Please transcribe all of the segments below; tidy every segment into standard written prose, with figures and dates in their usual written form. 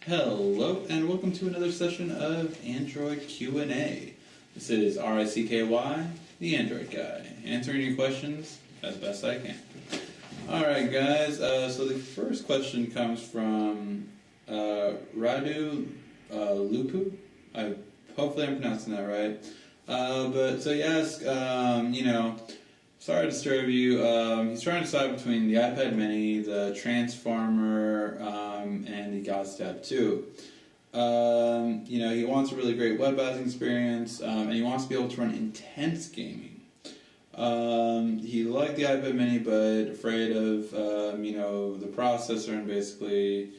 Hello, and welcome to another session of Android Q&A. This is RICKY, the Android guy, answering your questions as best I can. Alright guys, so the first question comes from Radu Lupu. Hopefully I'm pronouncing that right. But so he asks, sorry to disturb you. He's trying to decide between the iPad mini, the Transformer, and the God's Tab 2. He wants a really great web browsing experience, and he wants to be able to run intense gaming. He liked the iPad mini, but afraid of, the processor and basically,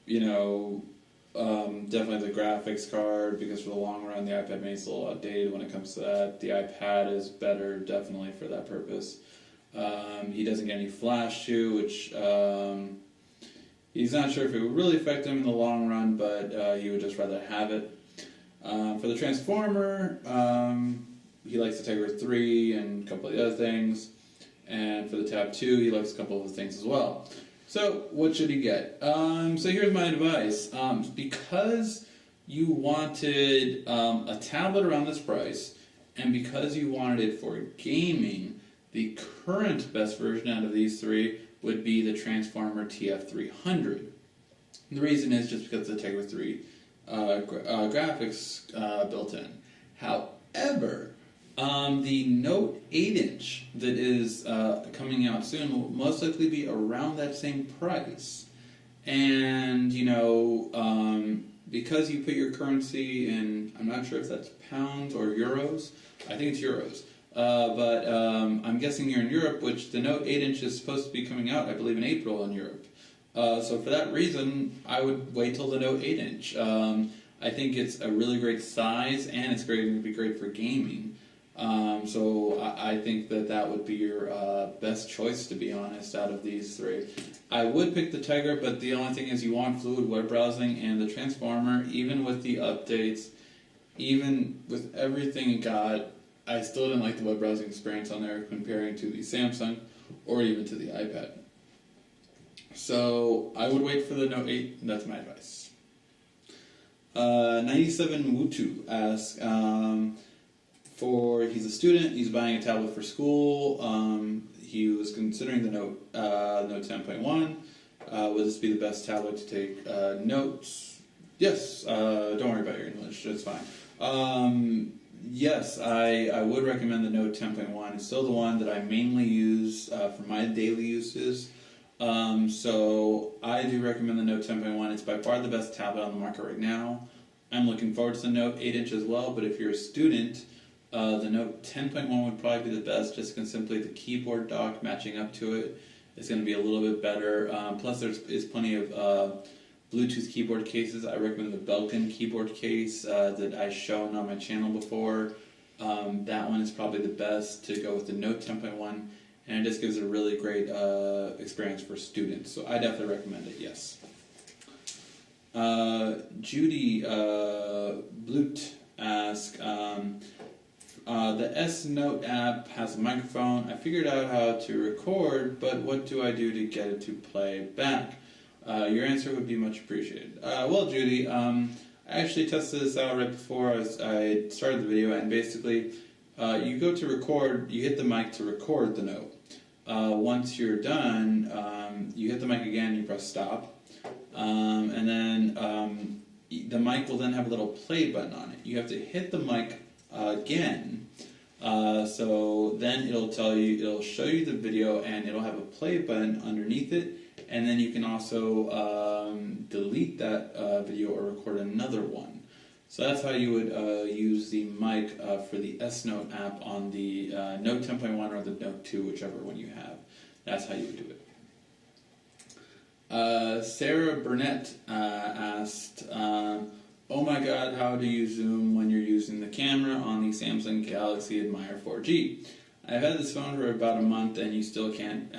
definitely the graphics card, because for the long run the iPad mini is a little outdated when it comes to that. The iPad is better, definitely, for that purpose. He doesn't get any flash too, which he's not sure if it would really affect him in the long run, but he would just rather have it. For the Transformer, he likes the Tegra 3 and a couple of the other things, and for the Tab 2 he likes a couple of the things as well. So, what should he get? So here's my advice. Because you wanted a tablet around this price, and because you wanted it for gaming, the current best version out of these three would be the Transformer TF300. The reason is just because of the Tegra 3 graphics built in. However, the Note 8-inch that is coming out soon will most likely be around that same price. And, because you put your currency in, I'm not sure if that's pounds or euros. I think it's euros. But I'm guessing you're in Europe, which the Note 8-inch is supposed to be coming out, I believe, in April in Europe. So for that reason, I would wait till the Note 8-inch. I think it's a really great size, and it's going to be great for gaming. So I think that would be your best choice, to be honest, out of these three. I would pick the Tegra, but the only thing is you want fluid web browsing, and the Transformer, even with the updates, even with everything it got, I still didn't like the web browsing experience on there comparing to the Samsung or even to the iPad. So I would wait for the Note 8, and that's my advice. 97 Wutu asks, he's a student, he's buying a tablet for school, he was considering the Note 10.1. Would this be the best tablet to take notes? Yes, don't worry about your English, it's fine. Yes, I would recommend the Note 10.1. It's still the one that I mainly use for my daily uses. So I do recommend the Note 10.1. It's by far the best tablet on the market right now. I'm looking forward to the Note 8-inch as well, but if you're a student, the Note 10.1 would probably be the best, just because simply the keyboard dock matching up to it is going to be a little bit better. Plus there's plenty of Bluetooth keyboard cases. I recommend the Belkin keyboard case that I've shown on my channel before. That one is probably the best to go with the Note 10.1, and it just gives a really great experience for students. So I definitely recommend it, yes. Judy Blut asks, the S-Note app has a microphone. I figured out how to record, but what do I do to get it to play back? Your answer would be much appreciated. Well, Judy, I actually tested this out right before I started the video, and basically, you go to record, you hit the mic to record the note. Once you're done, you hit the mic again, you press stop, and then the mic will then have a little play button on it. You have to hit the mic again, so then it'll show you the video, and it'll have a play button underneath it. And then you can also delete that video or record another one. So that's how you would use the mic for the S-Note app on the Note 10.1 or the Note 2, whichever one you have. That's how you would do it. Sarah Burnett asked, oh my god, how do you zoom when you're using the camera on the Samsung Galaxy Admire 4G? I've had this phone for about a month, and I still can't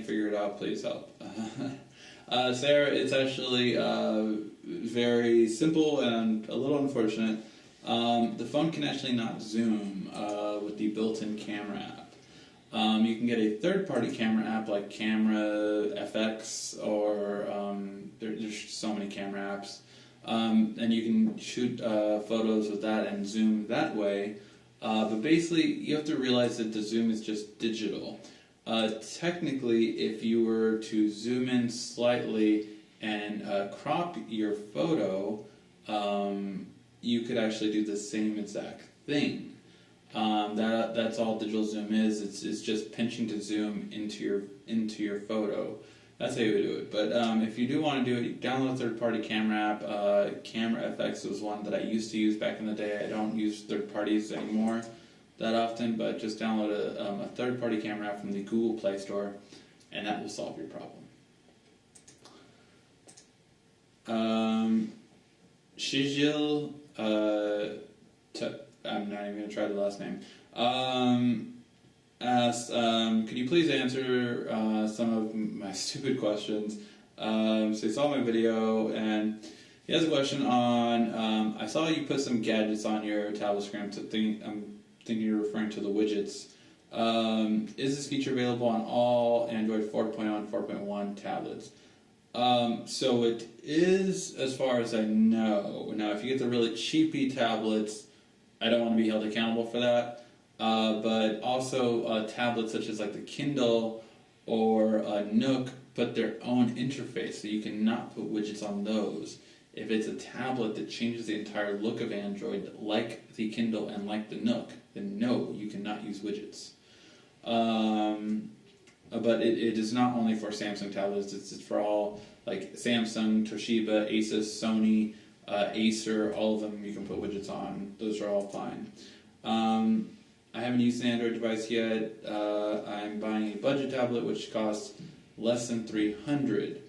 figure it out. Please help. Sarah, it's actually very simple and a little unfortunate. The phone can actually not zoom with the built-in camera app. You can get a third-party camera app like Camera FX, or there's so many camera apps. And you can shoot photos with that and zoom that way. But basically, you have to realize that the zoom is just digital. Technically, if you were to zoom in slightly and crop your photo, you could actually do the same exact thing. That's all digital zoom is. It's just pinching to zoom into your photo. That's how you would do it. But if you do want to do it, you download a third-party camera app. Camera FX was one that I used to use back in the day. I don't use third parties anymore that often, but just download a third-party camera app from the Google Play Store, and that will solve your problem. Shijil, I'm not even going to try the last name, asked, could you please answer some of my stupid questions? So he saw my video, and he has a question on, I saw you put some gadgets on your tablet screen. I'm thinking you're referring to the widgets. Is this feature available on all Android 4.0 and 4.1 tablets? So it is, as far as I know. Now, if you get the really cheapy tablets, I don't want to be held accountable for that. But also tablets such as like the Kindle or Nook put their own interface, so you cannot put widgets on those. If it's a tablet that changes the entire look of Android, like the Kindle and like the Nook, then no, you cannot use widgets. But it is not only for Samsung tablets, it's for all, like Samsung, Toshiba, Asus, Sony, Acer, all of them you can put widgets on. Those are all fine. I haven't used an Android device yet. I'm buying a budget tablet which costs less than $300.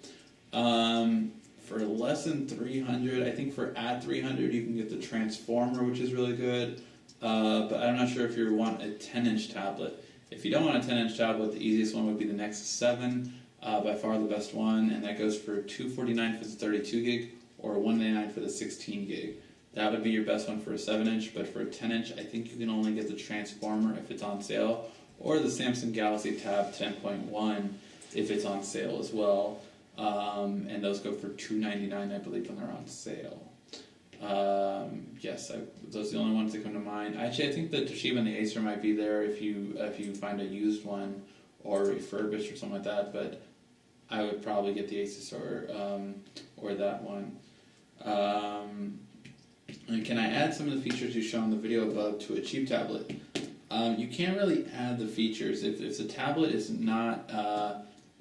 For less than $300, I think for at $300 you can get the Transformer, which is really good. But I'm not sure if you want a 10-inch tablet. If you don't want a 10-inch tablet, the easiest one would be the Nexus 7, by far the best one, and that goes for $249 for the 32 gig or $199 for the 16 gig. That would be your best one for a 7-inch, but for a 10-inch, I think you can only get the Transformer if it's on sale, or the Samsung Galaxy Tab 10.1 if it's on sale as well. And those go for $299, I believe, when they're on sale. Yes, those are the only ones that come to mind. Actually, I think the Toshiba and the Acer might be there if you find a used one or refurbished or something like that. But I would probably get the Asus or that one. And can I add some of the features you show in the video above to a cheap tablet? You can't really add the features if the tablet is not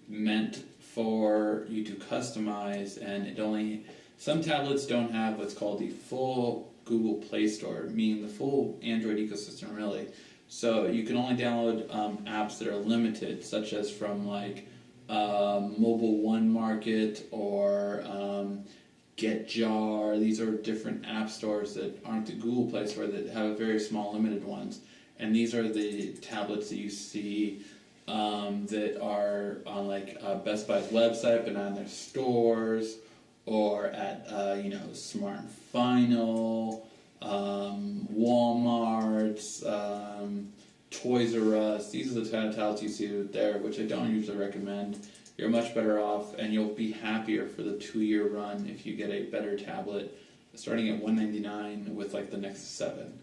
meant for you to customize, and some tablets don't have what's called the full Google Play Store, meaning the full Android ecosystem, really. So you can only download apps that are limited, such as from like Mobile One Market or GetJar. These are different app stores that aren't the Google Play Store, that have very small, limited ones. And these are the tablets that you see that are on like Best Buy's website, but not in their stores, or at Smart and Final, Walmart's, Toys R Us. These are the kind of tablets you see there, which I don't usually recommend. You're much better off, and you'll be happier for the 2-year run if you get a better tablet, starting at $199 with like the Nexus 7.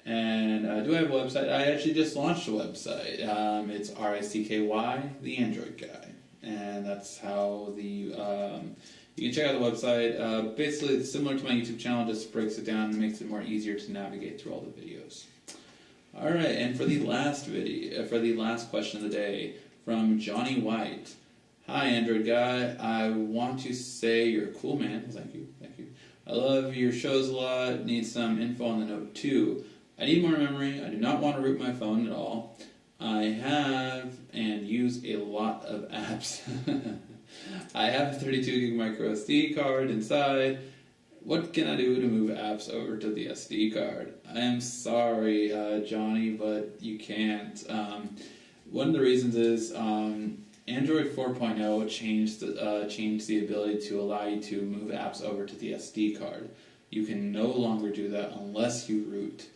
And do I have a website? I actually just launched a website. It's RICKY, TheAndroidGuy, and that's how you can check out the website. Basically, it's similar to my YouTube channel, just breaks it down and makes it more easier to navigate through all the videos. All right, and for the last question of the day from Johnny White. Hi, Android Guy. I want to say you're a cool man. Thank you. I love your shows a lot. Need some info on the Note 2. I need more memory. I do not want to root my phone at all. I have and use a lot of apps. I have a 32 gig micro SD card inside. What can I do to move apps over to the SD card? I am sorry, Johnny, but you can't. One of the reasons is Android 4.0 changed the ability to allow you to move apps over to the SD card. You can no longer do that unless you root.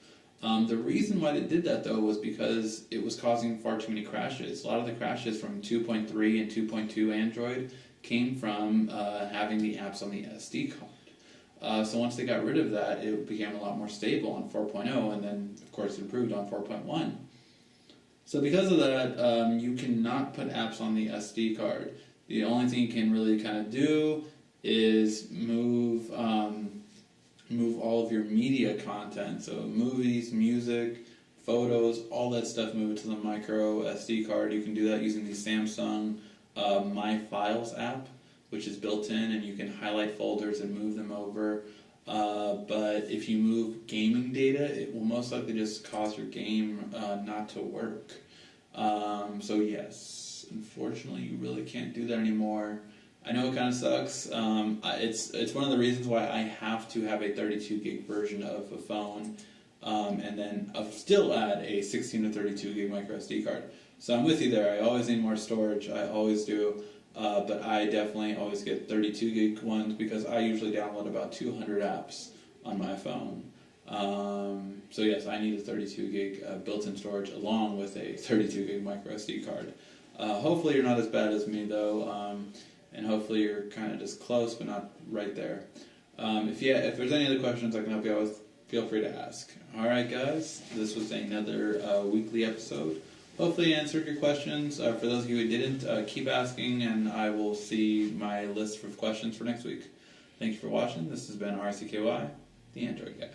The reason why they did that though was because it was causing far too many crashes. A lot of the crashes from 2.3 and 2.2 Android came from having the apps on the SD card. So once they got rid of that, it became a lot more stable on 4.0, and then of course improved on 4.1. So because of that, you cannot put apps on the SD card. The only thing you can really kind of do is move all of your media content, so movies, music, photos, all that stuff, move it to the micro SD card. You can do that using the Samsung My Files app, which is built in, and you can highlight folders and move them over. But if you move gaming data, it will most likely just cause your game not to work. So yes, unfortunately, you really can't do that anymore. I know it kind of sucks. It's one of the reasons why I have to have a 32 gig version of a phone, and then still add a 16 to 32 gig micro SD card. So I'm with you there. I always need more storage. I always do. But I definitely always get 32 gig ones because I usually download about 200 apps on my phone. So yes, I need a 32 gig built-in storage along with a 32 gig micro SD card. Hopefully you're not as bad as me though, and hopefully you're kind of just close but not right there. If there's any other questions I can help you out with, feel free to ask. Alright guys, this was another weekly episode. Hopefully I answered your questions. For those of you who didn't, keep asking, and I will see my list of questions for next week. Thank you for watching. This has been RCKY, the Android Guy.